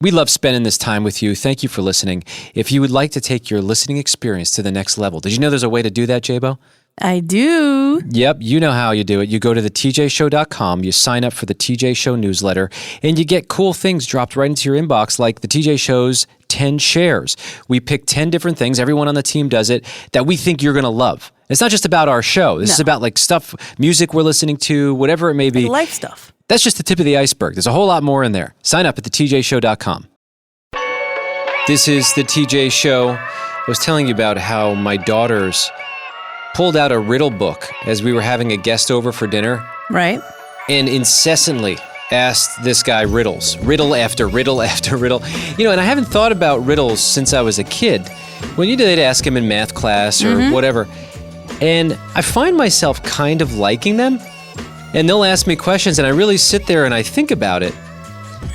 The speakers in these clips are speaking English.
We love spending this time with you. Thank you for listening. If you would like to take your listening experience to the next level, did you know there's a way to do that, J-Bo? I do. Yep, you know how you do it. You go to thetjshow.com, you sign up for the TJ Show newsletter, and you get cool things dropped right into your inbox like the TJ Show's 10 shares. We pick 10 different things, everyone on the team does it, that we think you're going to love. It's not just about our show. This is about like stuff, music we're listening to, whatever it may be. Like life stuff. That's just the tip of the iceberg. There's a whole lot more in there. Sign up at thetjshow.com. This is the TJ Show. I was telling you about how my daughters pulled out a riddle book as we were having a guest over for dinner. Right. And incessantly asked this guy riddles. Riddle after riddle after riddle. You know, and I haven't thought about riddles since I was a kid. When you did ask him in math class or whatever. And I find myself kind of liking them. And they'll ask me questions, and I really sit there and I think about it.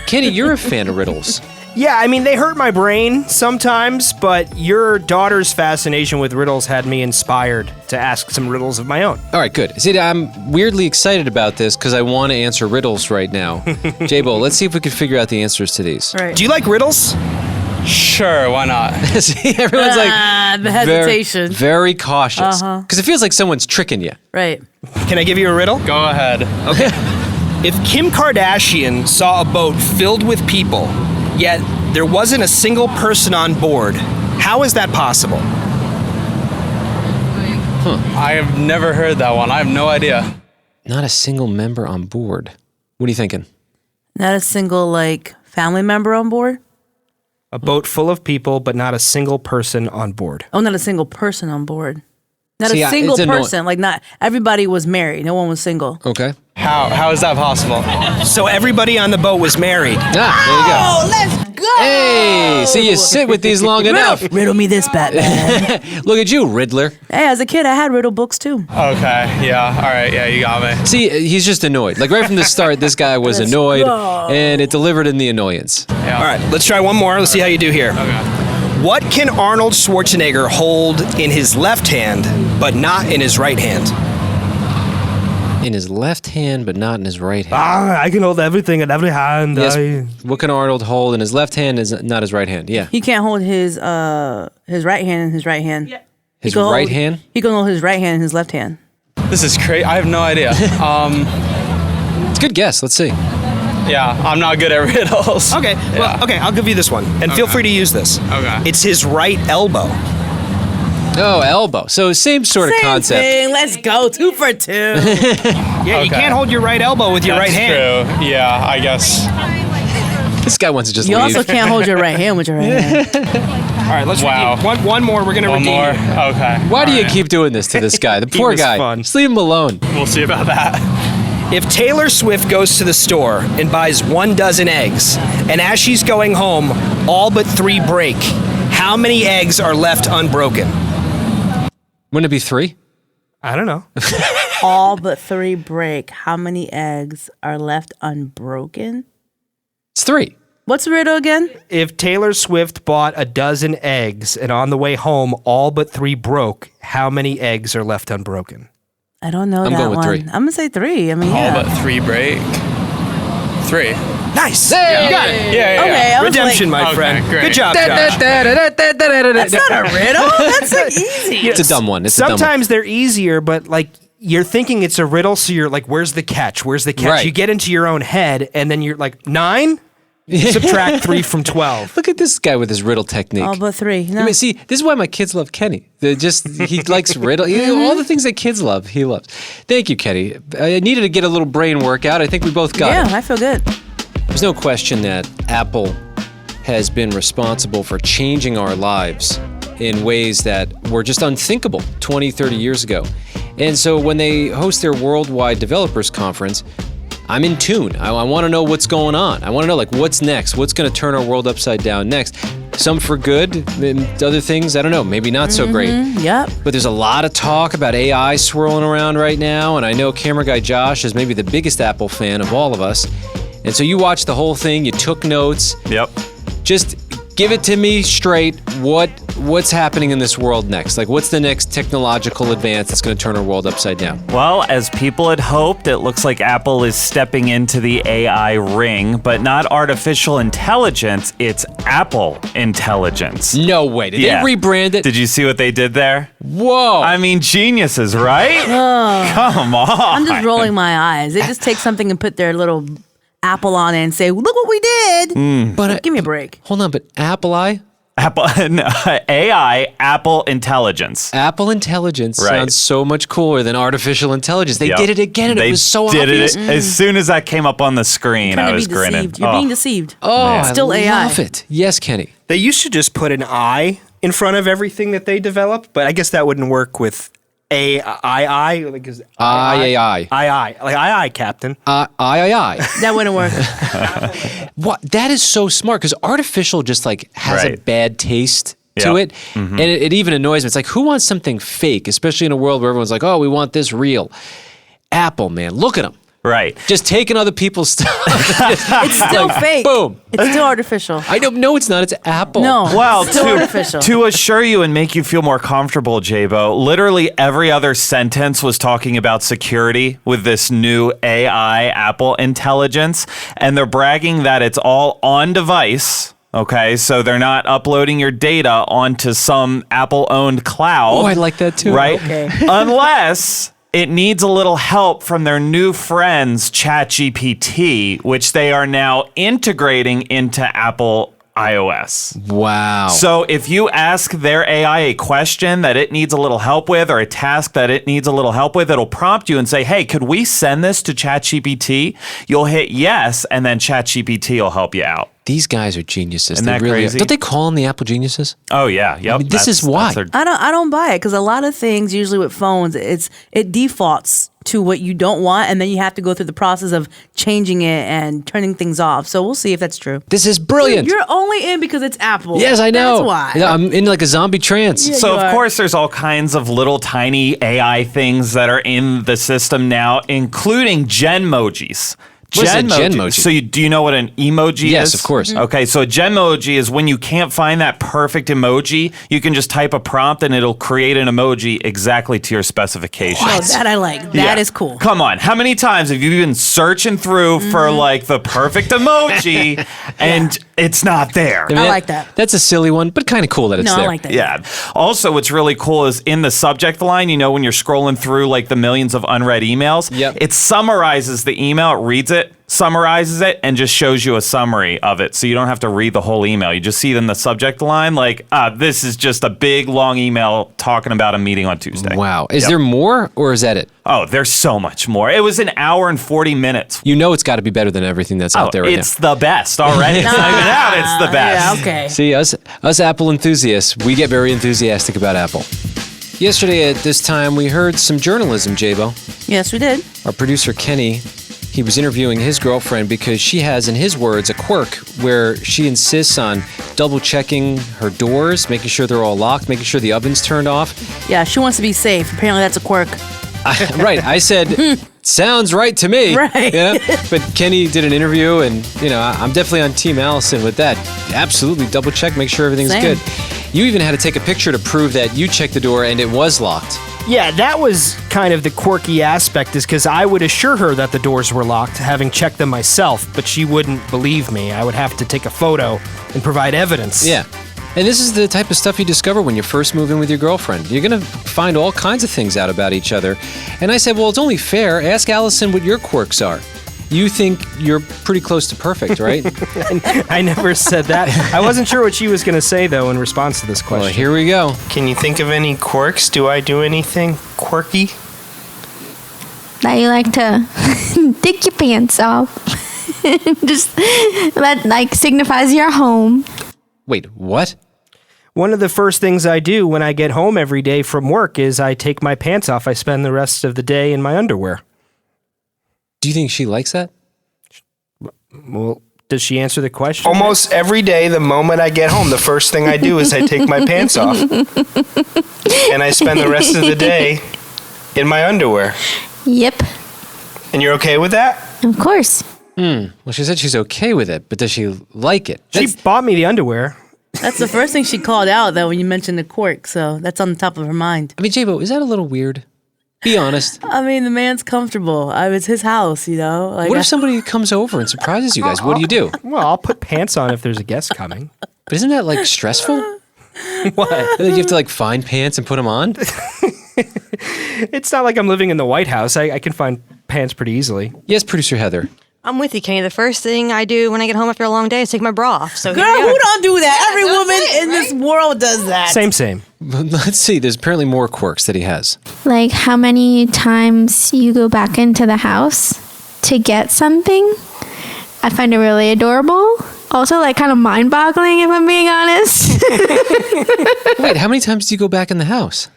Kenny, you're a fan of riddles. Yeah, I mean, they hurt my brain sometimes, but your daughter's fascination with riddles had me inspired to ask some riddles of my own. All right, good. See, I'm weirdly excited about this because I want to answer riddles right now. J-Bo, let's see if we can figure out the answers to these. Right. Do you like riddles? Sure, why not? See, everyone's like the hesitation. Very cautious. Because it feels like someone's tricking you. Right. Can I give you a riddle? Go ahead. Okay. If Kim Kardashian saw a boat filled with people, yet there wasn't a single person on board, how is that possible? I have never heard that one. I have no idea. Not a single member on board. What are you thinking? Not a single, family member on board? A boat full of people, but not a single person on board. Oh, not a single person on board. Not See, a single it's person. Not everybody was married. No one was single. Okay. How is that possible? So everybody on the boat was married. Ah, there you go. Oh, let's go! Hey, see, you sit with these long enough. Riddle me this, Batman. Look at you, Riddler. Hey, as a kid, I had riddle books too. Okay, yeah, all right, yeah, you got me. See, he's just annoyed. Like right from the start, this guy was annoyed, and it delivered in the annoyance. Yeah. All right, let's try one more. Let's see how you do here. Okay. What can Arnold Schwarzenegger hold in his left hand, but not in his right hand? In his left hand, but not in his right hand. I can hold everything in every hand. Yes. What can Arnold hold in his left hand is not his right hand? Yeah. He can't hold his right hand in his right hand. Yeah. His right hand? He can hold his right hand in his left hand. This is crazy. I have no idea. It's a good guess. Let's see. Yeah, I'm not good at riddles. Okay, well, okay, I'll give you this one, and feel free to use this. Okay. It's his right elbow. Oh, elbow. So same sort of concept. Thing. Let's go. 2 for 2. Yeah, you can't hold your right elbow with your right hand. True. Yeah, I guess. This guy wants to just You leave. also can't hold your right hand with your right hand. All right, let's Wow. redeem. One more. We're gonna One redeem. more? Okay. Why do you All right. keep doing this to this guy? The He poor was guy. fun. Just leave him alone. We'll see about that. If Taylor Swift goes to the store and buys 1 dozen eggs, and as she's going home, all but 3 break, how many eggs are left unbroken? Wouldn't it be 3? I don't know. All but 3 break. How many eggs are left unbroken? It's 3. What's the riddle again? If Taylor Swift bought 1 dozen eggs, and on the way home, all but 3 broke, how many eggs are left unbroken? I don't know I'm that going with one. 3. I'm going to say 3. I mean, All yeah. but 3 break. 3. Nice. Hey! You got it. Yeah. Okay, I was Redemption, like, my friend. great. Good job, Josh. that's not a riddle. That's easy. It's a dumb one. It's a dumb one. Sometimes they're easier, but you're thinking it's a riddle, so you're like, where's the catch? Where's the catch? Right. You get into your own head, and then you're like, 9? Subtract 3 from 12. Look at this guy with his riddle technique. All but 3. No. I mean, see, this is why my kids love Kenny. He likes riddle. All the things that kids love, he loves. Thank you, Kenny. I needed to get a little brain workout. I think we both got it. Yeah, I feel good. There's no question that Apple has been responsible for changing our lives in ways that were just unthinkable 20, 30 years ago. And so when they host their worldwide developers conference, I'm in tune. I want to know what's going on. I want to know what's next. What's going to turn our world upside down next? Some for good, and other things, I don't know, maybe not so great. Yep. But there's a lot of talk about AI swirling around right now, and I know camera guy Josh is maybe the biggest Apple fan of all of us. And so you watched the whole thing, you took notes. Yep. Just give it to me straight. What what's happening in this world next? Like, what's the next technological advance that's going to turn our world upside down? Well, as people had hoped, it looks like Apple is stepping into the AI ring, but not artificial intelligence, it's Apple intelligence. No way. Did they rebrand it? Did you see what they did there? Whoa. I mean, geniuses, right? Come on. I'm just rolling my eyes. They just take something and put their little apple on it and say, look what we did. But Give me a break. hold on, but AI, Apple intelligence. Apple intelligence Right. sounds so much cooler than artificial intelligence. They Yep. did it again, and They it was so did obvious. it. As soon as that came up on the screen, Trying I to was be grinning. deceived. You're being deceived. Oh, Still I AI. love it. Yes, Kenny. They used to just put an I in front of everything that they developed, but I guess that wouldn't work with AI. Like is I. like I, Captain. I. That wouldn't work. What? That is so smart because artificial just like has a Right. bad taste to Yep. it. And it even annoys me. It's like, who wants something fake, especially in a world where everyone's like, oh, we want this real. Apple, man, look at them. Right. Just taking other people's stuff. It's still fake. Boom. It's still artificial. I don't know. It's not. It's Apple. No. Well, it's still artificial. to assure you and make you feel more comfortable, Jabo, literally every other sentence was talking about security with this new AI Apple intelligence, and they're bragging that it's all on device. Okay, so they're not uploading your data onto some Apple-owned cloud. Oh, I like that too. Right? Okay. Unless it needs a little help from their new friends, ChatGPT, which they are now integrating into Apple iOS. Wow. So if you ask their AI a question that it needs a little help with or a task that it needs a little help with, it'll prompt you and say, hey, could we send this to ChatGPT? You'll hit yes, and then ChatGPT will help you out. These guys are geniuses. Isn't They that really crazy? Are. Don't they call them the Apple geniuses? Oh, yeah. Yep. I mean, this is why. I don't buy it because a lot of things, usually with phones, it defaults to what you don't want, and then you have to go through the process of changing it and turning things off. So we'll see if that's true. This is brilliant. You're only in because it's Apple. Yes, I know. That's why. Yeah, I'm in like a zombie trance. Yeah. So, You of are. course, there's all kinds of little tiny AI things that are in the system now, including Genmojis. What's a Genmoji? So do you know what an emoji is? Yes, of course. Okay, so a Genmoji is when you can't find that perfect emoji, you can just type a prompt and it'll create an emoji exactly to your specifications. Oh, that I like. That is cool. Come on, how many times have you been searching through for like the perfect emoji and it's not there? I like that. That's a silly one, but kind of cool that it's No, there. I like that. Yeah. Also, what's really cool is in the subject line, you know, when you're scrolling through like the millions of unread emails, Yep. it summarizes the email, it reads it, summarizes it, and just shows you a summary of it. So you don't have to read the whole email. You just see it in the subject line, like, this is just a big, long email talking about a meeting on Tuesday. Wow. Is Yep. there more or is that it? Oh, there's so much more. It was an hour and 40 minutes. You know it's got to be better than everything that's out there right It's the best already. It's not even out. It's the best. Yeah, okay. now. See, us Apple enthusiasts, we get very enthusiastic about Apple. Yesterday at this time, we heard some journalism, Jabo. Yes, we did. Our producer, Kenny, he was interviewing his girlfriend because she has, in his words, a quirk where she insists on double checking her doors, making sure they're all locked, making sure the oven's turned off. Yeah, she wants to be safe. Apparently, that's a quirk. Right. I said, sounds right to me. Right. Yeah. But Kenny did an interview, and, you know, I'm definitely on Team Allison with that. Absolutely double check, make sure everything's Same. good. You even had to take a picture to prove that you checked the door and it was locked. Yeah, that was kind of the quirky aspect, is because I would assure her that the doors were locked, having checked them myself, but she wouldn't believe me. I would have to take a photo and provide evidence. Yeah. And this is the type of stuff you discover when you first move in with your girlfriend. You're going to find all kinds of things out about each other. And I said, well, it's only fair. Ask Allison what your quirks are. You think you're pretty close to perfect, right? I never said that. I wasn't sure what she was going to say, though, in response to this question. Well, here we go. Can you think of any quirks? Do I do anything quirky? That you like to take your pants off. Just that like signifies your home. Wait, what? One of the first things I do when I get home every day from work is I take my pants off. I spend the rest of the day in my underwear. Do you think she likes that? Well, does she answer the question? Almost every day, the moment I get home, the first thing I do is I take my pants off. And I spend the rest of the day in my underwear. Yep, And you're okay with that? of course. Well, she said she's okay with it, but does she like it? She bought me the underwear. That's the first thing she called out, though, when you mentioned the quirk. So that's on the top of her mind. I mean, J-Bo, is that a little weird? Be honest. I mean, the man's comfortable. It's his house, you know? Like, What if somebody comes over and surprises you guys? What do you do? Well, I'll put pants on if there's a guest coming. But isn't that like stressful? What? You have to like find pants and put them on? It's not like I'm living in the White House. I can find pants pretty easily. Yes, producer Heather. I'm with you, Kenny. The first thing I do when I get home after a long day is take my bra off. So Girl, who don't do that? Every woman in this world does that. Same. Let's see. There's apparently more quirks that he has. Like how many times you go back into the house to get something. I find it really adorable. Also, like kind of mind-boggling, if I'm being honest. Wait, how many times do you go back in the house?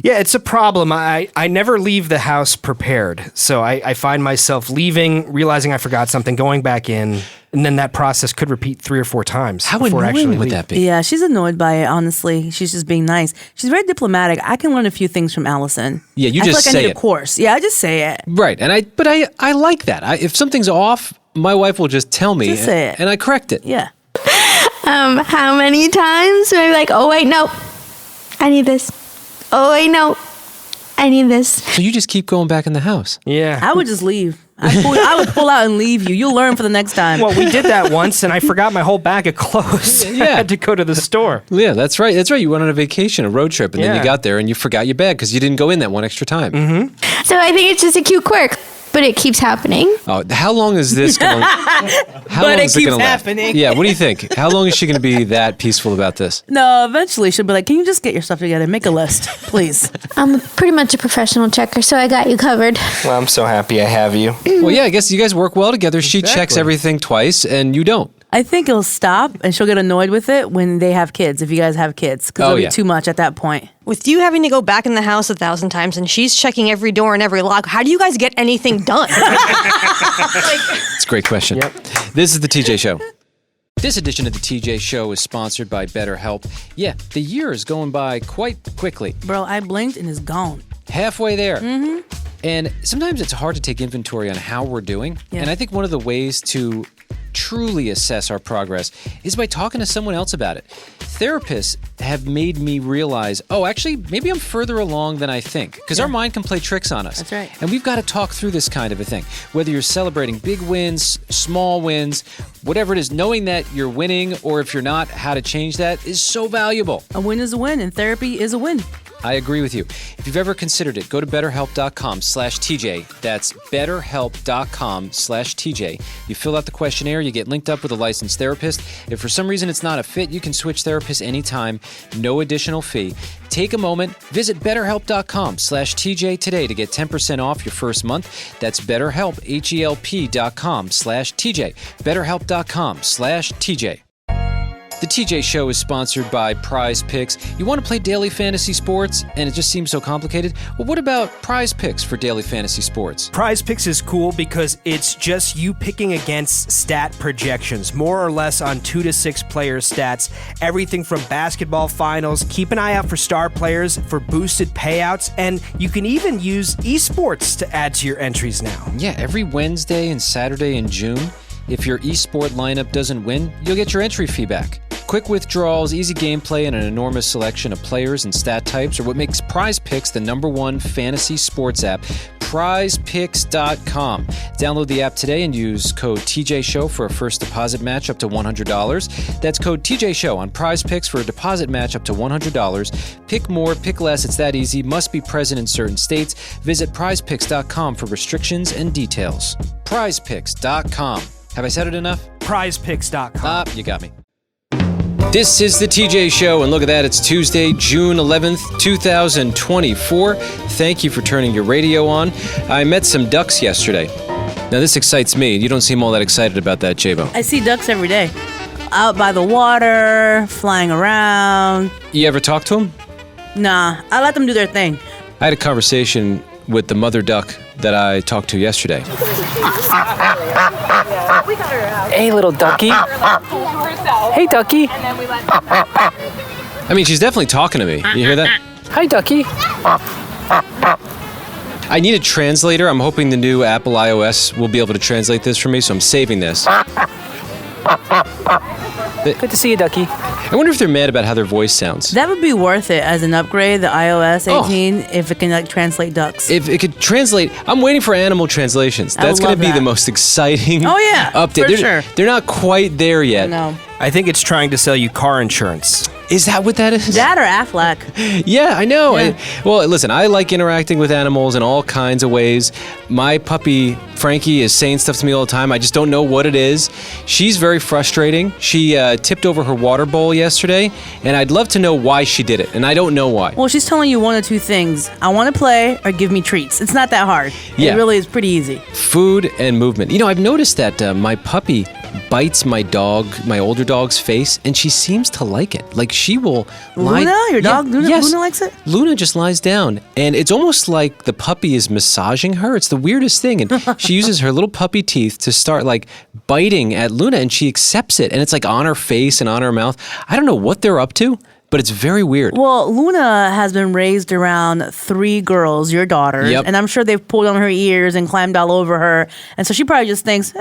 Yeah, it's a problem. I never leave the house prepared. So I find myself leaving, realizing I forgot something, going back in, and then that process could repeat 3 or 4 times. How before I actually annoying would leave. that be? Yeah, she's annoyed by it, honestly. She's just being nice. She's very diplomatic. I can learn a few things from Allison. Yeah, you I just feel like I say need it. a course. Yeah, I just say it. Right, but I like that. If something's off, my wife will just tell me, Just say it. and I correct it. Yeah. How many times am I like, oh wait, no, I need this. Oh wait, no, I need this. So you just keep going back in the house. Yeah. I would just leave. I would pull out and leave you. You'll learn for the next time. Well, we did that once, and I forgot my whole bag of clothes. Yeah. I had to go to the store. Yeah, that's right. That's right. You went on a vacation, a road trip, and then you Yeah. got there and you forgot your bag because you didn't go in that one extra time. Mm-hmm. So I think it's just a cute quirk, but it keeps happening. Oh, how long is this going? How But long it is it keeps going to last? happening. Yeah. What do you think? How long is she going to be that peaceful about this? No, eventually she'll be like, can you just get your stuff together? Make a list, please. I'm pretty much a professional checker, so I got you covered. Well, I'm so happy I have you. Well, yeah. I guess you guys work well together. She checks Exactly. everything twice, and you don't. I think it'll stop and she'll get annoyed with it when they have kids, if you guys have kids, because it'll yeah. be too much at that point. with you having to go back in the house 1,000 times and she's checking every door and every lock, how do you guys get anything done? It's a great question. Yep. This is the TJ Show. This edition of the TJ Show is sponsored by BetterHelp. Yeah, the year is going by quite quickly. Bro, I blinked and it's gone. Halfway there. Mm-hmm. And sometimes it's hard to take inventory on how we're doing. Yeah. And I think one of the ways to truly assess our progress is by talking to someone else about it. Therapists have made me realize, oh, actually, maybe I'm further along than I think. Because our mind can play tricks on us. That's right. And we've got to talk through this kind of a thing. Whether you're celebrating big wins, small wins, whatever it is, knowing that you're winning or if you're not, how to change that is so valuable. A win is a win, and therapy is a win. I agree with you. If you've ever considered it, go to betterhelp.com/TJ. That's betterhelp.com/TJ. You fill out the questionnaire, you get linked up with a licensed therapist. If for some reason it's not a fit, you can switch therapists anytime, no additional fee. Take a moment, visit betterhelp.com/TJ today to get 10% off your first month. That's betterhelp, HELP.com/TJ. betterhelp.com/TJ. The TJ Show is sponsored by Prize Picks. You want to play daily fantasy sports and it just seems so complicated? Well, what about Prize Picks for daily fantasy sports? Prize Picks is cool because it's just you picking against stat projections, more or less on 2 to 6 players' stats, everything from basketball finals. Keep an eye out for star players for boosted payouts, and you can even use esports to add to your entries now. Yeah, every Wednesday and Saturday in June, if your esport lineup doesn't win, you'll get your entry fee back. Quick withdrawals, easy gameplay, and an enormous selection of players and stat types are what makes Prize Picks the #1 fantasy sports app. PrizePicks.com. Download the app today and use code TJShow for a first deposit match up to $100. That's code TJShow on Prize Picks for a deposit match up to $100. Pick more, pick less, it's that easy. Must be present in certain states. Visit PrizePicks.com for restrictions and details. PrizePicks.com. Have I said it enough? PrizePicks.com. You got me. This is the TJ Show, and look at that, it's Tuesday, June 11th, 2024. Thank you for turning your radio on. I met some ducks yesterday. Now, this excites me. You don't seem all that excited about that, J-Bo. I see ducks every day. Out by the water, flying around. You ever talk to them? Nah, I let them do their thing. I had a conversation with the mother duck that I talked to yesterday. Hey, little ducky. Hey, ducky. I mean, she's definitely talking to me. You hear that? Hi, ducky. I need a translator. I'm hoping the new Apple iOS will be able to translate this for me, so I'm saving this. Good to see you, ducky. I wonder if they're mad about how their voice sounds. That would be worth it as an upgrade, the iOS Oh. 18, if it can like translate ducks. If it could translate, I'm waiting for animal translations. I would That's going love to be that. the most exciting Oh, yeah, update. for they're, sure. they're not quite there yet. No. I think it's trying to sell you car insurance. Is that what that is? That or Aflac. Yeah, I know. Yeah. Well, listen, I like interacting with animals in all kinds of ways. My puppy, Frankie, is saying stuff to me all the time. I just don't know what it is. She's very frustrating. She tipped over her water bowl yesterday, and I'd love to know why she did it, and I don't know why. Well, she's telling you one of two things. I want to play or give me treats. It's not that hard. Yeah. It really is pretty easy. Food and movement. You know, I've noticed that my puppy bites my older dog's face, and she seems to like it. Like she will lie. Luna? Your dog? Luna, yes. Luna likes it? Luna just lies down, and it's almost like the puppy is massaging her. It's the weirdest thing, and she uses her little puppy teeth to start like biting at Luna, and she accepts it, and it's like on her face and on her mouth. I don't know what they're up to, but it's very weird. Well, Luna has been raised around 3 girls, your daughters, Yep. and I'm sure they've pulled on her ears and climbed all over her. And so she probably just thinks,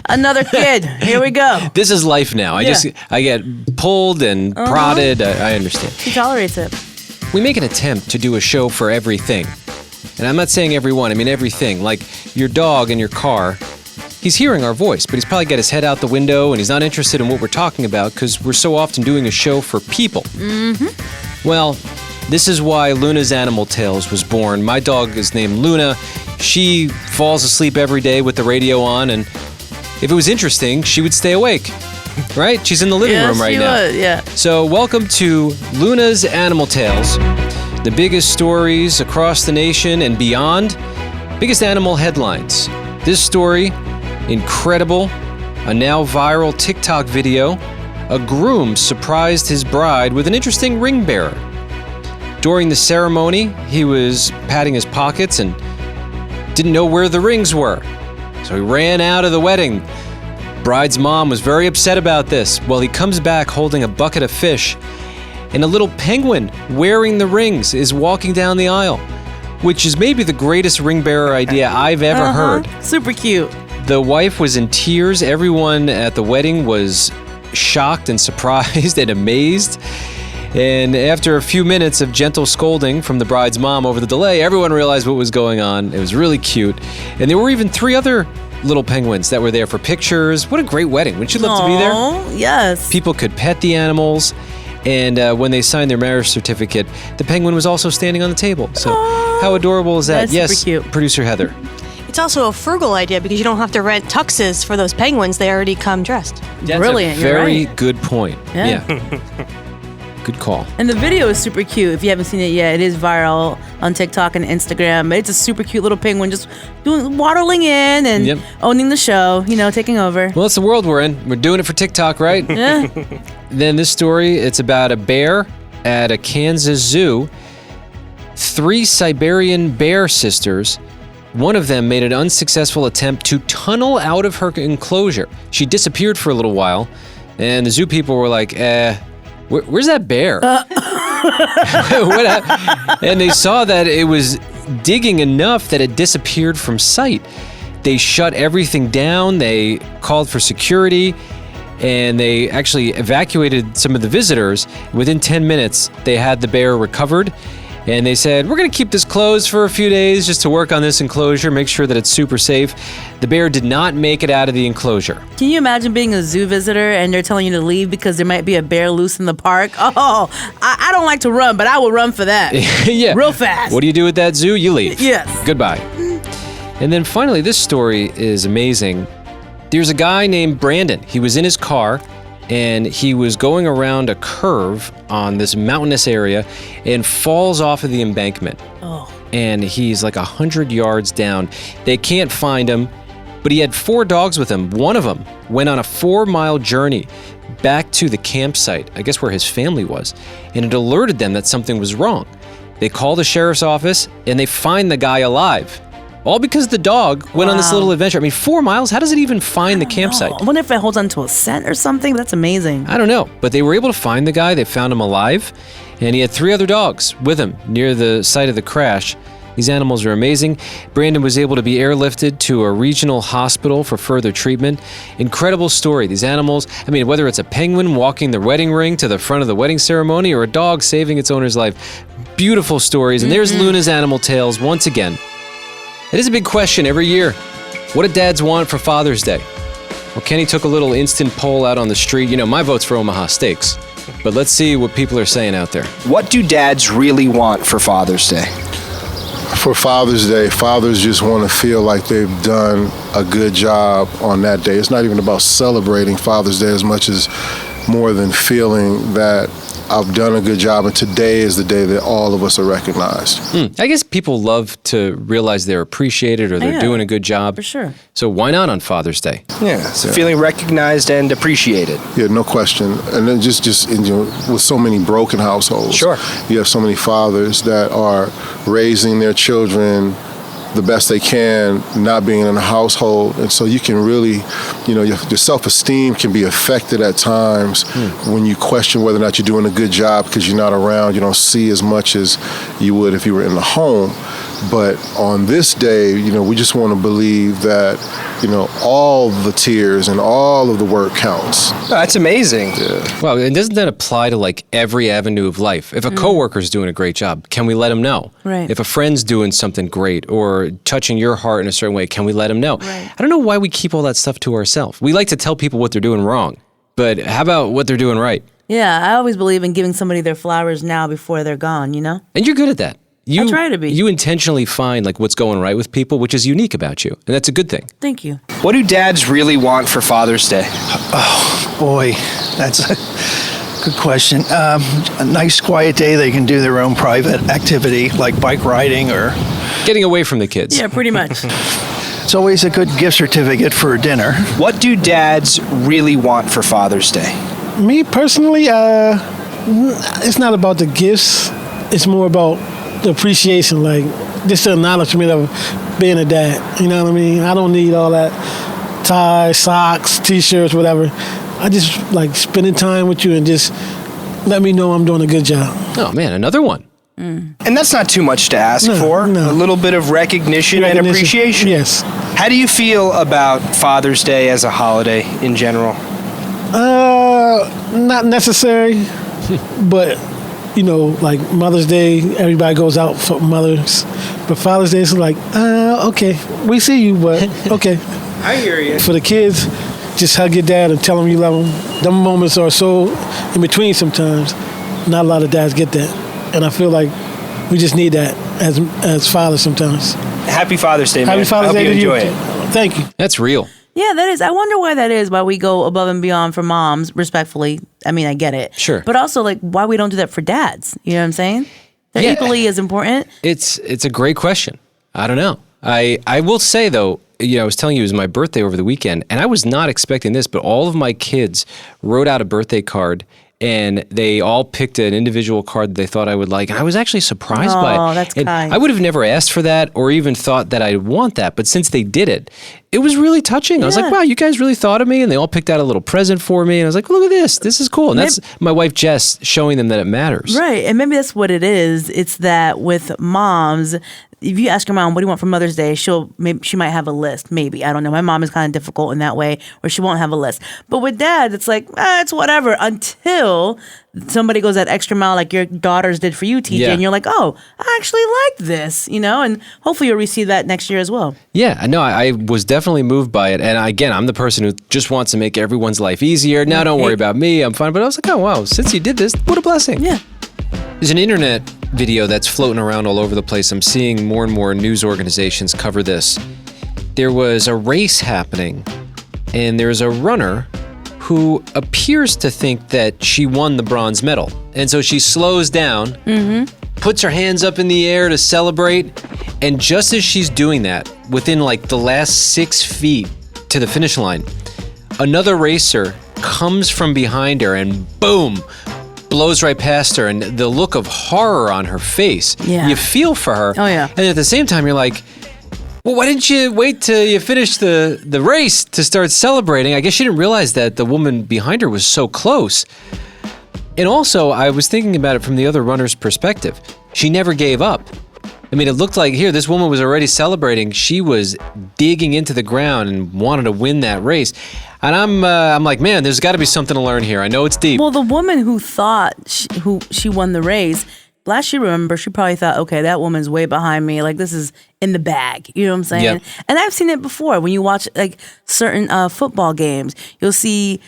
another kid. Here we go. This is life now. Yeah. I get pulled and prodded. I understand. She tolerates it. We make an attempt to do a show for everything. And I'm not saying everyone, I mean everything. Like your dog in your car, he's hearing our voice, but he's probably got his head out the window and he's not interested in what we're talking about because we're so often doing a show for people. Mm-hmm. Well, this is why Luna's Animal Tales was born. My dog is named Luna. She falls asleep every day with the radio on, and if it was interesting, she would stay awake. Right? She's in the living room right she now. would, yeah. So, welcome to Luna's Animal Tales, the biggest stories across the nation and beyond, biggest animal headlines. This story, incredible, a now viral TikTok video, a groom surprised his bride with an interesting ring bearer. During the ceremony, he was patting his pockets and didn't know where the rings were, so he ran out of the wedding. Bride's mom was very upset about this. Well, he comes back holding a bucket of fish, and a little penguin wearing the rings is walking down the aisle, which is maybe the greatest ring bearer idea I've ever heard. Super cute. The wife was in tears. Everyone at the wedding was shocked and surprised and amazed. And after a few minutes of gentle scolding from the bride's mom over the delay, everyone realized what was going on. It was really cute. And there were even 3 other little penguins that were there for pictures. What a great wedding. Wouldn't you love to be there? Oh, yes. People could pet the animals. And when they signed their marriage certificate, the penguin was also standing on the table. So how adorable is that? That's Yes, super cute. Producer Heather. It's also a frugal idea because you don't have to rent tuxes for those penguins. They already come dressed. That's Brilliant, a you're very right. good point. Yeah. Good call. And the video is super cute. If you haven't seen it yet, it is viral on TikTok and Instagram. It's a super cute little penguin just waddling in and Yep. owning the show, taking over. Well, it's the world we're in. We're doing it for TikTok, right? Yeah. Then this story, it's about a bear at a Kansas zoo. 3 Siberian bear sisters. One of them made an unsuccessful attempt to tunnel out of her enclosure. She disappeared for a little while, and the zoo people were like, where's that bear? What and they saw that it was digging enough that it disappeared from sight. They shut everything down. They called for security, and they actually evacuated some of the visitors. Within 10 minutes, they had the bear recovered, and they said, we're going to keep this closed for a few days just to work on this enclosure, make sure that it's super safe. The bear did not make it out of the enclosure. Can you imagine being a zoo visitor and they're telling you to leave because there might be a bear loose in the park? Oh, I don't like to run, but I will run for that. Yeah. Real fast. What do you do at that zoo? You leave. Yes. Goodbye. And then finally, this story is amazing. There's a guy named Brandon. He was in his car, and he was going around a curve on this mountainous area and falls off of the embankment. Oh. And he's like 100 yards down. They can't find him, but he had 4 dogs with him. One of them went on a 4-mile journey back to the campsite, I guess where his family was, and it alerted them that something was wrong. They call the sheriff's office, and they find the guy alive. All because the dog went on this little adventure. I mean, 4 miles? How does it even find the campsite? I wonder if it holds onto a scent or something. That's amazing. I don't know, but they were able to find the guy. They found him alive, and he had 3 other dogs with him near the site of the crash. These animals are amazing. Brandon was able to be airlifted to a regional hospital for further treatment. Incredible story. These animals, I mean, whether it's a penguin walking the wedding ring to the front of the wedding ceremony or a dog saving its owner's life, beautiful stories. And there's Luna's Animal Tales once again. It is a big question every year. What do dads want for Father's Day? Well, Kenny took a little instant poll out on the street. You know, my vote's for Omaha Steaks. But let's see what people are saying out there. What do dads really want for Father's Day? For Father's Day, fathers just want to feel like they've done a good job on that day. It's not even about celebrating Father's Day as much as more than feeling that I've done a good job, and today is the day that all of us are recognized. I guess people love to realize they're appreciated or they're doing a good job. For sure. So why not on Father's Day? Feeling recognized and appreciated. Yeah, no question. And then just with so many broken households, Sure. You have so many fathers that are raising their children the best they can, not being in a household. And so you can really, your self-esteem can be affected at times when you question whether or not you're doing a good job because you're not around, you don't see as much as you would if you were in the home. But on this day, we just want to believe that, all the tears and all of the work counts. Oh, that's amazing. Yeah. Well, and doesn't that apply to like every avenue of life? If a coworker's doing a great job, can we let them know? Right. If a friend's doing something great or touching your heart in a certain way, can we let them know? Right. I don't know why we keep all that stuff to ourselves. We like to tell people what they're doing wrong, but how about what they're doing right? Yeah, I always believe in giving somebody their flowers now before they're gone, And you're good at that. I try to be. You intentionally find like what's going right with people, which is unique about you, and that's a good thing. Thank you. What do dads really want for Father's Day? Oh, boy, that's a good question. A nice quiet day they can do their own private activity, like bike riding or... Getting away from the kids. Yeah, pretty much. It's always a good gift certificate for dinner. What do dads really want for Father's Day? Me personally, it's not about the gifts. It's more about the appreciation, like just the acknowledgement of being a dad. You know what I mean? I don't need all that ties, socks, t-shirts, whatever. I just like spending time with you and just let me know I'm doing a good job. Oh man, another one. And that's not too much to ask for. No. A little bit of recognition and appreciation. Yes. How do you feel about Father's Day as a holiday in general? Not necessary, but like Mother's Day, everybody goes out for mothers. But Father's Day is like, okay, we see you, but okay. I hear you. For the kids, just hug your dad and tell them you love them. Them moments are so in between sometimes. Not a lot of dads get that. And I feel like we just need that as fathers sometimes. Happy Father's Day, man. Happy Father's Day I hope to you you. enjoy it. Thank you. That's real. Yeah, that is. I wonder why that is, why we go above and beyond for moms, respectfully. I mean, I get it. Sure. But also, like, why we don't do that for dads. You know what I'm saying? They're equally as important. It's a great question. I don't know. I will say, though, I was telling you it was my birthday over the weekend, and I was not expecting this, but all of my kids wrote out a birthday card, and they all picked an individual card that they thought I would like, and I was actually surprised by it. Oh, that's and kind. I would have never asked for that or even thought that I'd want that, but since they did it, it was really touching. I was like, wow, you guys really thought of me, and they all picked out a little present for me, and I was like, look at this. This is cool. And that's my wife, Jess, showing them that it matters. Right. And maybe that's what it is. It's that with moms, if you ask your mom, what do you want for Mother's Day? She might have a list. Maybe. I don't know. My mom is kind of difficult in that way where she won't have a list. But with dad, it's like, it's whatever until somebody goes that extra mile like your daughters did for you, TJ. And you're like, oh, I actually like this, and hopefully you'll receive that next year as well. Yeah, no, I was definitely moved by it. And again, I'm the person who just wants to make everyone's life easier. Now, don't worry about me. I'm fine. But I was like, oh, wow, since you did this, what a blessing. Yeah. There's an internet video that's floating around all over the place. I'm seeing more and more news organizations cover this. There was a race happening, and there's a runner who appears to think that she won the bronze medal. And so she slows down, puts her hands up in the air to celebrate, and just as she's doing that, within like the last 6 feet to the finish line, another racer comes from behind her and boom, blows right past her, and the look of horror on her face, you feel for her. Oh, yeah. And at the same time, you're like, well, why didn't you wait till you finished the race to start celebrating? I guess she didn't realize that the woman behind her was so close. And also, I was thinking about it from the other runner's perspective. She never gave up. I mean, it looked like here, this woman was already celebrating. She was digging into the ground and wanted to win that race. And I'm like, man, there's got to be something to learn here. I know it's deep. Well, the woman who thought she won the race, last year, remember, she probably thought, okay, that woman's way behind me. Like, this is in the bag. You know what I'm saying? Yep. And I've seen it before. When you watch, like, certain football games, you'll see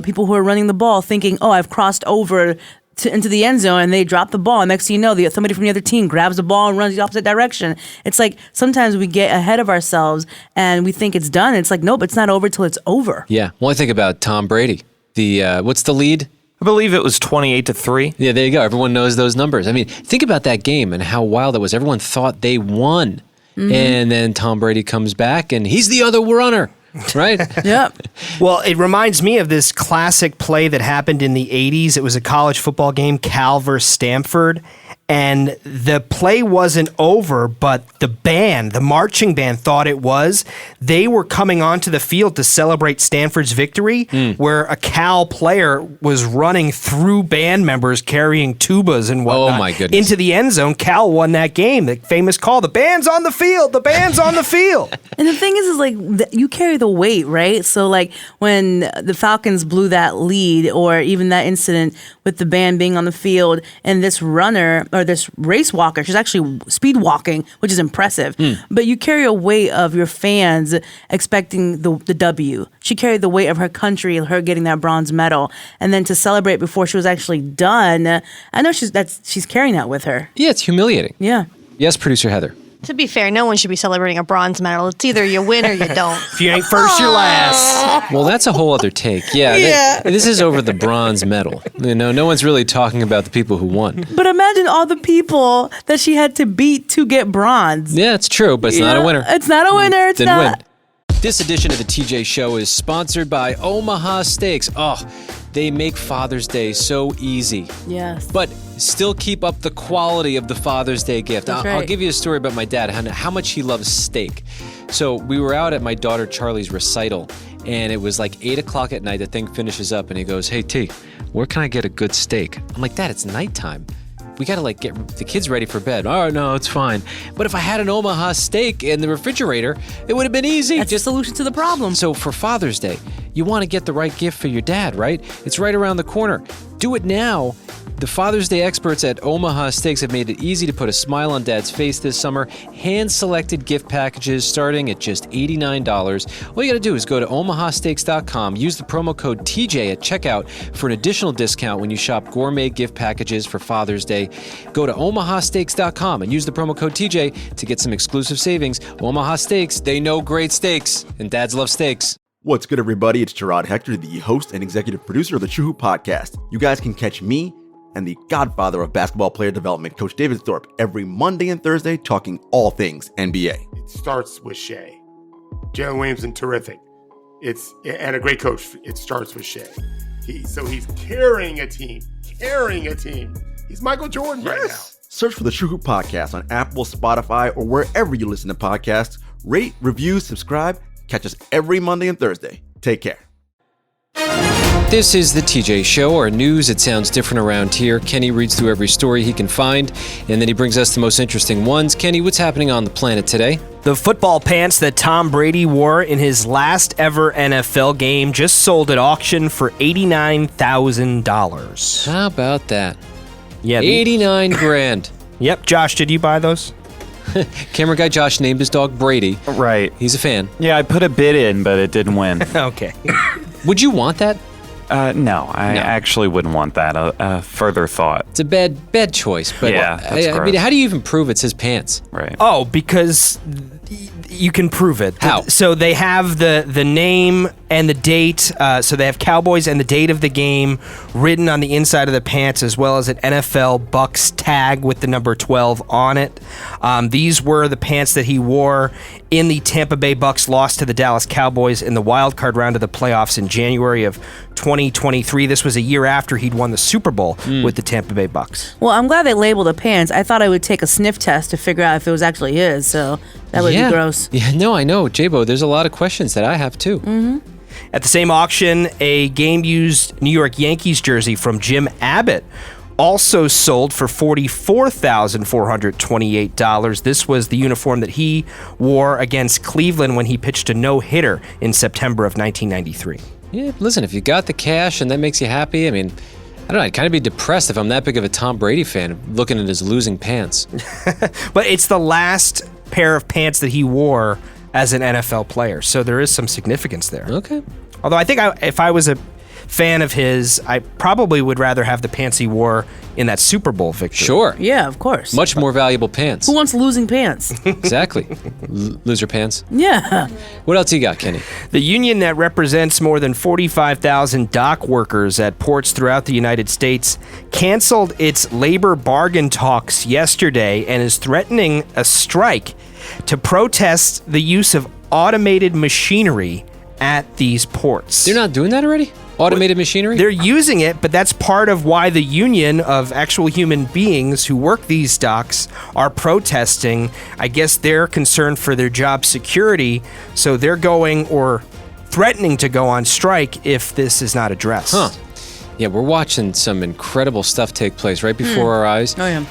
people who are running the ball thinking, oh, I've crossed over into the end zone, and they drop the ball. And next thing you know, somebody from the other team grabs the ball and runs the opposite direction. It's like sometimes we get ahead of ourselves and we think it's done. It's like, nope, it's not over till it's over. Yeah. Well, I think about Tom Brady. What's the lead? I believe it was 28-3. Yeah, there you go. Everyone knows those numbers. I mean, think about that game and how wild it was. Everyone thought they won. Mm-hmm. And then Tom Brady comes back and he's the other runner, right? Yep. Well, it reminds me of this classic play that happened in the 80s. It was a college football game, Cal versus Stanford. And the play wasn't over, but the marching band thought it was. They were coming onto the field to celebrate Stanford's victory, where a Cal player was running through band members carrying tubas and whatnot Oh, my goodness. into the end zone. Cal won that game. The famous call, the band's on the field, the band's on the field. And the thing is like, you carry the weight, right? So, like, when the Falcons blew that lead, or even that incident with the band being on the field, and this runner, or this race walker, she's actually speed walking, which is impressive. But you carry a weight of your fans expecting the W. She carried the weight of her country, her getting that bronze medal, and then to celebrate before she was actually done. I know she's carrying that with her. Yeah, it's humiliating. Yeah. Yes, producer Heather. To be fair, no one should be celebrating a bronze medal. It's either you win or you don't. If you ain't first, you're last. Well, that's a whole other take. Yeah. This is over the bronze medal. You know, no one's really talking about the people who won. But imagine all the people that she had to beat to get bronze. Yeah, it's true, but it's not a winner. It's not a winner. It's Didn't not. win. This edition of the TJ Show is sponsored by Omaha Steaks. Oh, they make Father's Day so easy. Yes. But still keep up the quality of the Father's Day gift. That's I'll right. give you a story about my dad, how much he loves steak. So we were out at my daughter Charlie's recital, and it was like 8 o'clock at night. The thing finishes up, and he goes, "Hey, T, where can I get a good steak?" I'm like, "Dad, it's nighttime. We got to get the kids ready for bed." "Oh, no, it's fine. But if I had an Omaha steak in the refrigerator, it would have been easy." That's the solution to the problem. So for Father's Day, you want to get the right gift for your dad, right? It's right around the corner. Do it now. The Father's Day experts at Omaha Steaks have made it easy to put a smile on Dad's face this summer. Hand-selected gift packages starting at just $89. All you got to do is go to omahasteaks.com, use the promo code TJ at checkout for an additional discount when you shop gourmet gift packages for Father's Day. Go to omahasteaks.com and use the promo code TJ to get some exclusive savings. Omaha Steaks, they know great steaks, and dads love steaks. What's good, everybody? It's Gerard Hector, the host and executive producer of the True Hoop Podcast. You guys can catch me and the godfather of basketball player development, Coach David Thorpe, every Monday and Thursday talking all things NBA. It starts with Shea. Jalen Williamson, terrific. And a great coach. It starts with Shea. He's carrying a team. He's Michael Jordan right now. Search for the True Hoop Podcast on Apple, Spotify, or wherever you listen to podcasts. Rate, review, subscribe. Catch us every Monday and Thursday. Take care. This is the TJ Show, our news. It sounds different around here. Kenny reads through every story he can find, and then he brings us the most interesting ones. Kenny, what's happening on the planet today? The football pants that Tom Brady wore in his last ever NFL game just sold at auction for $89,000. How about that? Yeah, 89 grand. Yep. Josh, did you buy those? Camera guy Josh named his dog Brady. Right. He's a fan. Yeah, I put a bid in, but it didn't win. Okay. Would you want that? No, I actually wouldn't want that. Further thought. It's a bad choice. But yeah, that's I mean, how do you even prove it's his pants? Right. Oh, because you can prove it. How? So they have the name and the date. So they have Cowboys and the date of the game written on the inside of the pants, as well as an NFL Bucks tag with the number 12 on it. These were the pants that he wore in the Tampa Bay Bucks loss to the Dallas Cowboys in the wild card round of the playoffs in January of 2023. This was a year after he'd won the Super Bowl with the Tampa Bay Bucks. Well, I'm glad they labeled the pants. I thought I would take a sniff test to figure out if it was actually his, so that would be gross. Yeah, no, I know. J-Bo, there's a lot of questions that I have too. Mm-hmm. At the same auction, a game-used New York Yankees jersey from Jim Abbott also sold for $44,428. This was the uniform that he wore against Cleveland when he pitched a no-hitter in September of 1993. Yeah, listen, if you got the cash and that makes you happy, I mean, I don't know, I'd kind of be depressed if I'm that big of a Tom Brady fan looking at his losing pants. But it's the last pair of pants that he wore as an NFL player, so there is some significance there. Okay. Although I think if I was a fan of his, I probably would rather have the pants he wore in that Super Bowl victory. Sure. Yeah, of course. Much more valuable pants. Who wants losing pants? Exactly. Loser pants. Yeah. What else you got, Kenny? The union that represents more than 45,000 dock workers at ports throughout the United States canceled its labor bargain talks yesterday and is threatening a strike to protest the use of automated machinery at these ports. They're not doing that already? Automated machinery? They're using it, but that's part of why the union of actual human beings who work these docks are protesting. I guess they're concerned for their job security, so they're going or threatening to go on strike if this is not addressed. Huh. Yeah, we're watching some incredible stuff take place right before our eyes. Oh, yeah.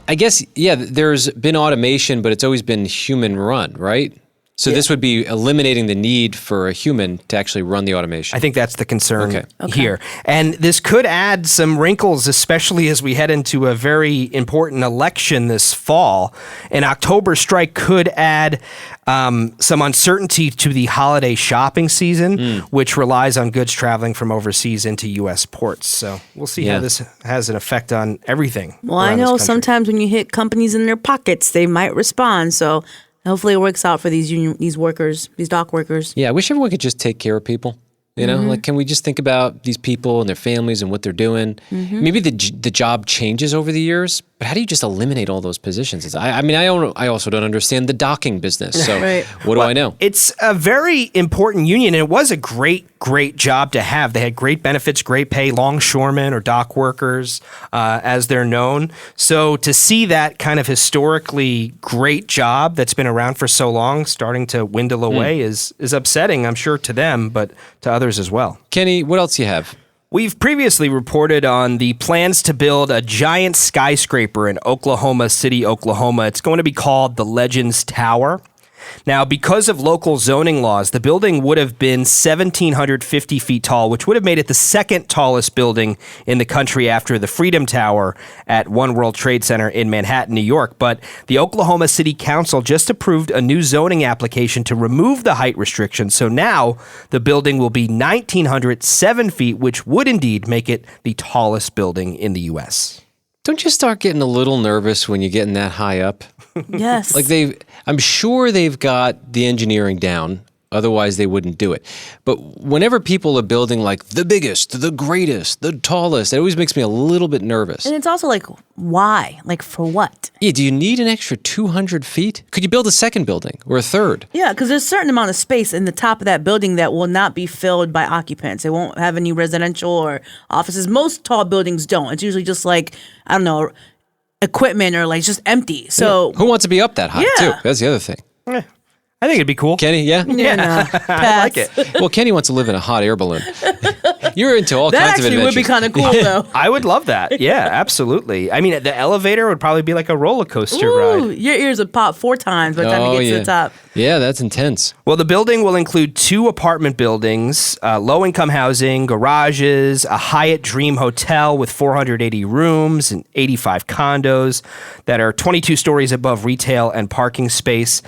I guess, yeah, there's been automation, but it's always been human run, right? So this would be eliminating the need for a human to actually run the automation. I think that's the concern here. And this could add some wrinkles, especially as we head into a very important election this fall. An October strike could add some uncertainty to the holiday shopping season, which relies on goods traveling from overseas into U.S. ports. So we'll see how this has an effect on everything. Well, I know sometimes when you hit companies in their pockets, they might respond. So hopefully it works out for these workers, these dock workers. Yeah, I wish everyone could just take care of people. You know, like, can we just think about these people and their families and what they're doing? Maybe the job changes over the years, but how do you just eliminate all those positions? I mean, I also don't understand the docking business. So what do I know? It's a very important union, and it was a great job to have. They had great benefits, great pay, longshoremen or dock workers, as they're known. So to see that kind of historically great job that's been around for so long starting to dwindle away is upsetting, I'm sure, to them, but to others as well. Kenny, what else you have? We've previously reported on the plans to build a giant skyscraper in Oklahoma City, Oklahoma. It's going to be called the Legends Tower. Now, because of local zoning laws, the building would have been 1,750 feet tall, which would have made it the second tallest building in the country after the Freedom Tower at One World Trade Center in Manhattan, New York. But the Oklahoma City Council just approved a new zoning application to remove the height restriction. So now the building will be 1,907 feet, which would indeed make it the tallest building in the U.S. Don't you start getting a little nervous when you're getting that high up? Yes. Like I'm sure they've got the engineering down, otherwise they wouldn't do it. But whenever people are building like the biggest, the greatest, the tallest, it always makes me a little bit nervous. And it's also like, why? Like, for what? Yeah, do you need an extra 200 feet? Could you build a second building or a third? Yeah, because there's a certain amount of space in the top of that building that will not be filled by occupants. It won't have any residential or offices. Most tall buildings don't. It's usually just like, I don't know, equipment or like just empty. So who wants to be up that high too? That's the other thing. I think it'd be cool. Kenny, yeah? Yeah. I like it. Well, Kenny wants to live in a hot air balloon. You're into all kinds of That adventures. actually would be kind of cool, though. I would love that. Yeah, absolutely. I mean, the elevator would probably be like a roller coaster Ooh, ride. your ears would pop 4 times by the time you get to the top. Yeah, that's intense. Well, the building will include 2 apartment buildings, low-income housing, garages, a Hyatt Dream Hotel with 480 rooms and 85 condos that are 22 stories above retail and parking space.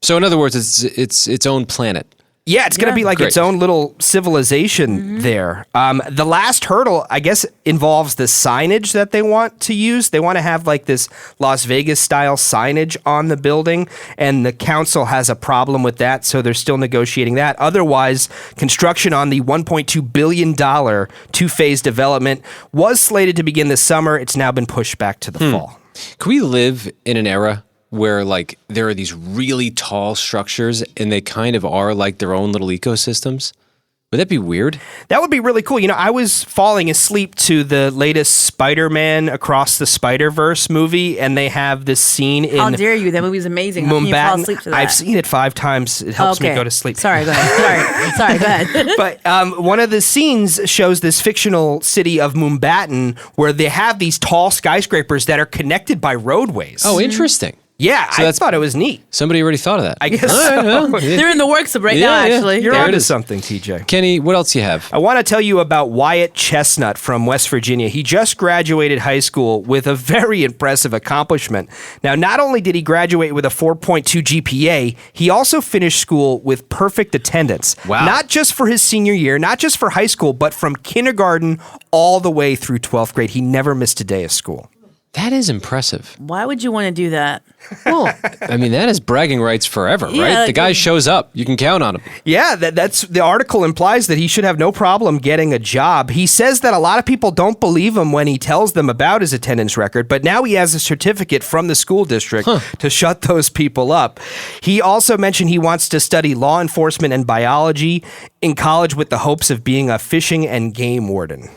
So in other words, it's its own planet. Yeah, it's going to be like its own little civilization there. The last hurdle, I guess, involves the signage that they want to use. They want to have like this Las Vegas style signage on the building, and the council has a problem with that, so they're still negotiating that. Otherwise, construction on the $1.2 billion 2-phase development was slated to begin this summer. It's now been pushed back to the fall. Can we live in an era where like there are these really tall structures and they kind of are like their own little ecosystems? Would that be weird? That would be really cool. You know, I was falling asleep to the latest Spider-Man Across the Spider-Verse movie, and they have this scene in... How dare you? That movie's amazing. How can you fall asleep to that? I've seen it 5 times. It helps me go to sleep. Sorry, go ahead. Sorry, go ahead. But one of the scenes shows this fictional city of Mumbattan where they have these tall skyscrapers that are connected by roadways. Oh, interesting. Yeah, I thought it was neat. Somebody already thought of that. I guess They're in the works right now, actually. You're There it onto is. something, TJ. Kenny, what else you have? I want to tell you about Wyatt Chestnut from West Virginia. He just graduated high school with a very impressive accomplishment. Now, not only did he graduate with a 4.2 GPA, he also finished school with perfect attendance. Wow. Not just for his senior year, not just for high school, but from kindergarten all the way through 12th grade. He never missed a day of school. That is impressive. Why would you want to do that? Well, I mean, that is bragging rights forever, Yeah, right? The like- guy shows up. You can count on him. Yeah, that's the article implies that he should have no problem getting a job. He says that a lot of people don't believe him when he tells them about his attendance record, but now he has a certificate from the school district to shut those people up. He also mentioned he wants to study law enforcement and biology in college with the hopes of being a fishing and game warden.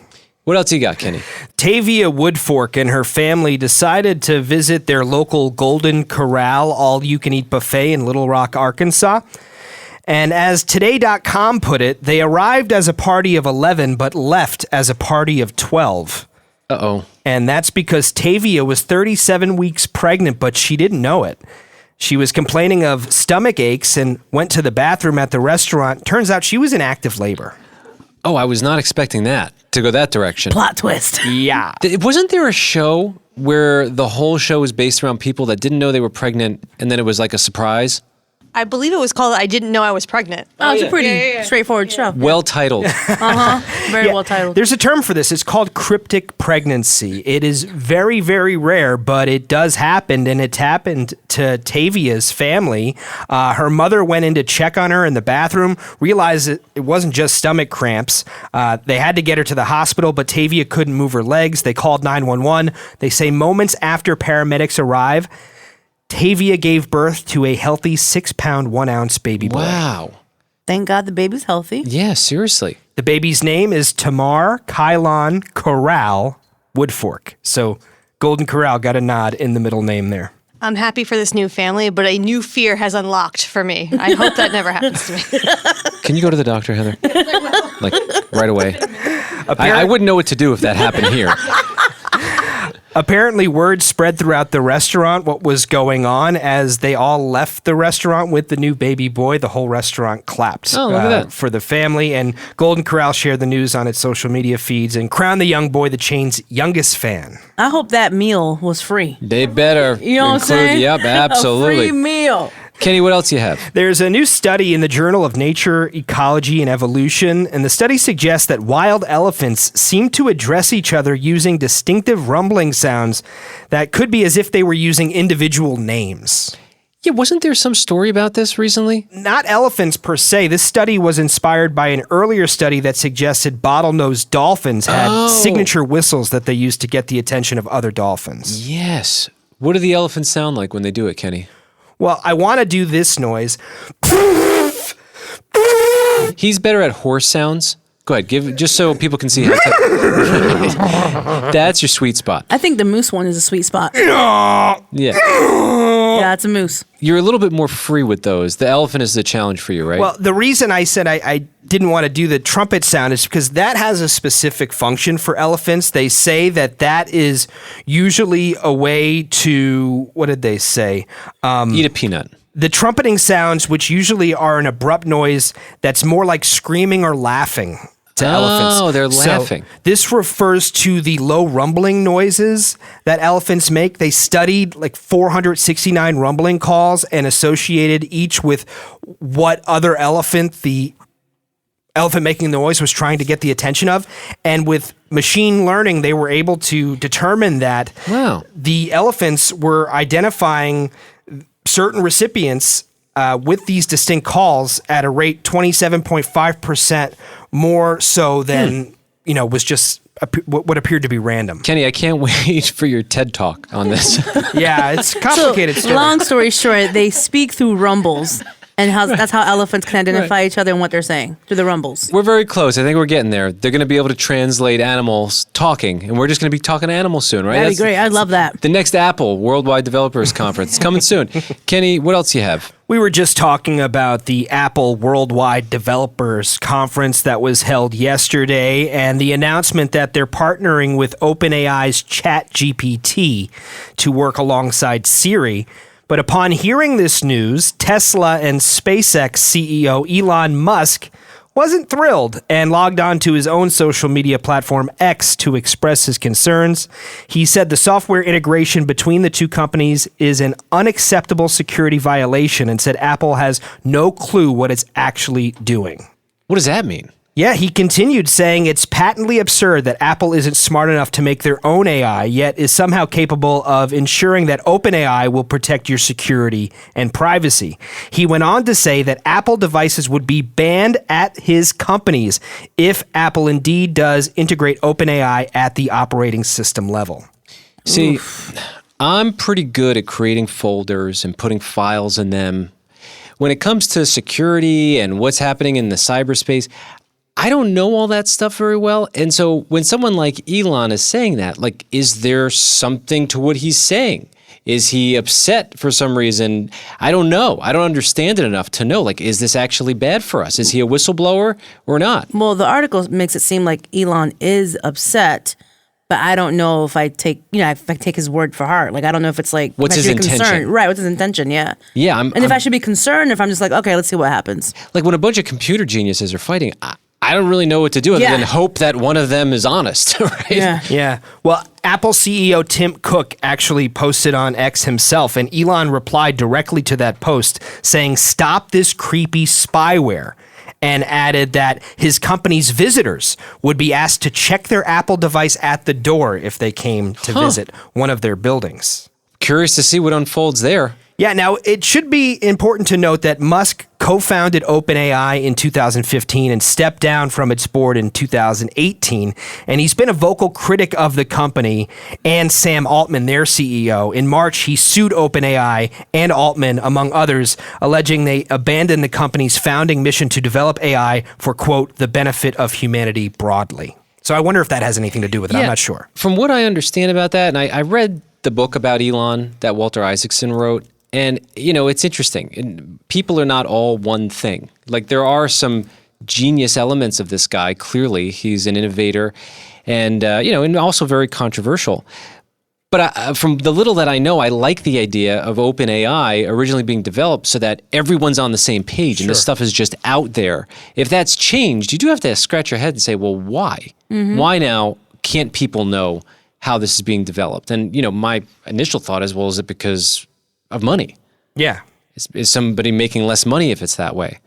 What else you got, Kenny? Tavia Woodfork and her family decided to visit their local Golden Corral all-you-can-eat buffet in Little Rock, Arkansas. And as Today.com put it, they arrived as a party of 11 but left as a party of 12. Uh-oh. And that's because Tavia was 37 weeks pregnant, but she didn't know it. She was complaining of stomach aches and went to the bathroom at the restaurant. Turns out she was in active labor. Oh, I was not expecting that to go that direction. Plot twist. Yeah. Wasn't there a show where the whole show was based around people that didn't know they were pregnant and then it was like a surprise? I believe it was called I Didn't Know I Was Pregnant. Oh, it's a pretty straightforward show. Well titled. Very well titled. There's a term for this. It's called cryptic pregnancy. It is very, very rare, but it does happen, and it's happened to Tavia's family. Her mother went in to check on her in the bathroom, realized it wasn't just stomach cramps. They had to get her to the hospital, but Tavia couldn't move her legs. They called 911. They say moments after paramedics arrive, Tavia gave birth to a healthy 6-pound, 1-ounce baby boy. Wow. Thank God the baby's healthy. Yeah, seriously. The baby's name is Tamar Kylon Corral Woodfork. So Golden Corral got a nod in the middle name there. I'm happy for this new family, but a new fear has unlocked for me. I hope that never happens to me. Can you go to the doctor, Heather? Like, right away. I wouldn't know what to do if that happened here. Apparently, word spread throughout the restaurant what was going on. As they all left the restaurant with the new baby boy, the whole restaurant clapped Oh, look at that. for the family. And Golden Corral shared the news on its social media feeds and crowned the young boy the chain's youngest fan. I hope that meal was free. They better You know what I'm include, saying? Yep, absolutely. A free meal. Kenny, what else you have? There's a new study in the Journal of Nature, Ecology, and Evolution, and the study suggests that wild elephants seem to address each other using distinctive rumbling sounds that could be as if they were using individual names. Yeah, wasn't there some story about this recently? Not elephants per se. This study was inspired by an earlier study that suggested bottlenose dolphins had signature whistles that they used to get the attention of other dolphins. Yes. What do the elephants sound like when they do it, Kenny? Well, I want to do this noise. He's better at horse sounds. Go ahead, give just so people can see how. That's your sweet spot. I think the moose one is a sweet spot. Yeah. Yeah, it's a moose. You're a little bit more free with those. The elephant is the challenge for you, right? Well, the reason I said I didn't want to do the trumpet sound is because that has a specific function for elephants. They say that is usually a way to, what did they say? Eat a peanut. The trumpeting sounds, which usually are an abrupt noise that's more like screaming or laughing to elephants. Oh, they're So laughing. this refers to the low rumbling noises that elephants make. They studied like 469 rumbling calls and associated each with what other elephant the elephant making the noise was trying to get the attention of. And with machine learning, they were able to determine that the elephants were identifying certain recipients with these distinct calls at a rate 27.5% more so than, was just what appeared to be random. Kenny, I can't wait for your TED Talk on this. Yeah, it's a complicated So, story. long story short, they speak through rumbles. And that's how elephants can identify each other and what they're saying through the rumbles. We're very close. I think we're getting there. They're going to be able to translate animals talking, and we're just going to be talking to animals soon, right? That'd be great. I'd love that. The next Apple Worldwide Developers Conference coming soon. Kenny, what else do you have? We were just talking about the Apple Worldwide Developers Conference that was held yesterday and the announcement that they're partnering with OpenAI's ChatGPT to work alongside Siri. But upon hearing this news, Tesla and SpaceX CEO Elon Musk wasn't thrilled and logged on to his own social media platform X to express his concerns. He said the software integration between the two companies is an unacceptable security violation and said Apple has no clue what it's actually doing. What does that mean? Yeah, he continued saying it's patently absurd that Apple isn't smart enough to make their own AI, yet is somehow capable of ensuring that OpenAI will protect your security and privacy. He went on to say that Apple devices would be banned at his companies if Apple indeed does integrate OpenAI at the operating system level. See, I'm pretty good at creating folders and putting files in them. When it comes to security and what's happening in the cyberspace, I don't know all that stuff very well. And so when someone like Elon is saying that, like, is there something to what he's saying? Is he upset for some reason? I don't know. I don't understand it enough to know, like, is this actually bad for us? Is he a whistleblower or not? Well, the article makes it seem like Elon is upset, but I don't know if I take his word for heart. Like, I don't know if it's like, what's his intention? Concerned. Right, what's his intention, yeah. Yeah. If I should be concerned, if I'm just like, okay, let's see what happens. Like, when a bunch of computer geniuses are fighting, I don't really know what to do other than hope that one of them is honest, right? Yeah. Well, Apple CEO Tim Cook actually posted on X himself, and Elon replied directly to that post saying, "Stop this creepy spyware," and added that his company's visitors would be asked to check their Apple device at the door if they came to visit one of their buildings. Curious to see what unfolds there. Yeah, now it should be important to note that Musk co-founded OpenAI in 2015 and stepped down from its board in 2018. And he's been a vocal critic of the company and Sam Altman, their CEO. In March, he sued OpenAI and Altman, among others, alleging they abandoned the company's founding mission to develop AI for, quote, the benefit of humanity broadly. So I wonder if that has anything to do with it. I'm not sure. From what I understand about that, and I read the book about Elon that Walter Isaacson wrote, and, it's interesting. People are not all one thing. Like, there are some genius elements of this guy. Clearly, he's an innovator and, and also very controversial. But from the little that I know, I like the idea of OpenAI originally being developed so that everyone's on the same page and this stuff is just out there. If that's changed, you do have to scratch your head and say, well, why? Mm-hmm. Why now can't people know how this is being developed? And, my initial thought is, well, is it because of money? Yeah. Is somebody making less money if it's that way?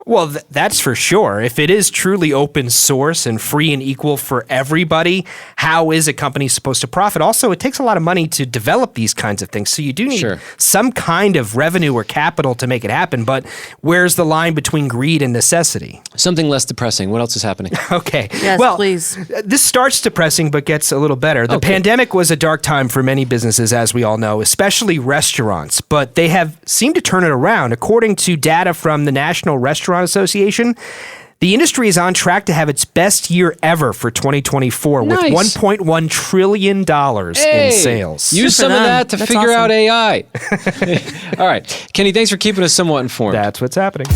Well, that's for sure. If it is truly open source and free and equal for everybody, how is a company supposed to profit? Also, it takes a lot of money to develop these kinds of things. So you do need some kind of revenue or capital to make it happen. But where's the line between greed and necessity? Something less depressing. What else is happening? Okay. Yes, well, please. This starts depressing but gets a little better. The pandemic was a dark time for many businesses, as we all know, especially restaurants. But they have seemed to turn it around. According to data from the National Restaurant Association, the industry is on track to have its best year ever for 2024 with $1.1 trillion in sales. Use some of that to figure out AI. All right. Kenny, thanks for keeping us somewhat informed. That's what's happening.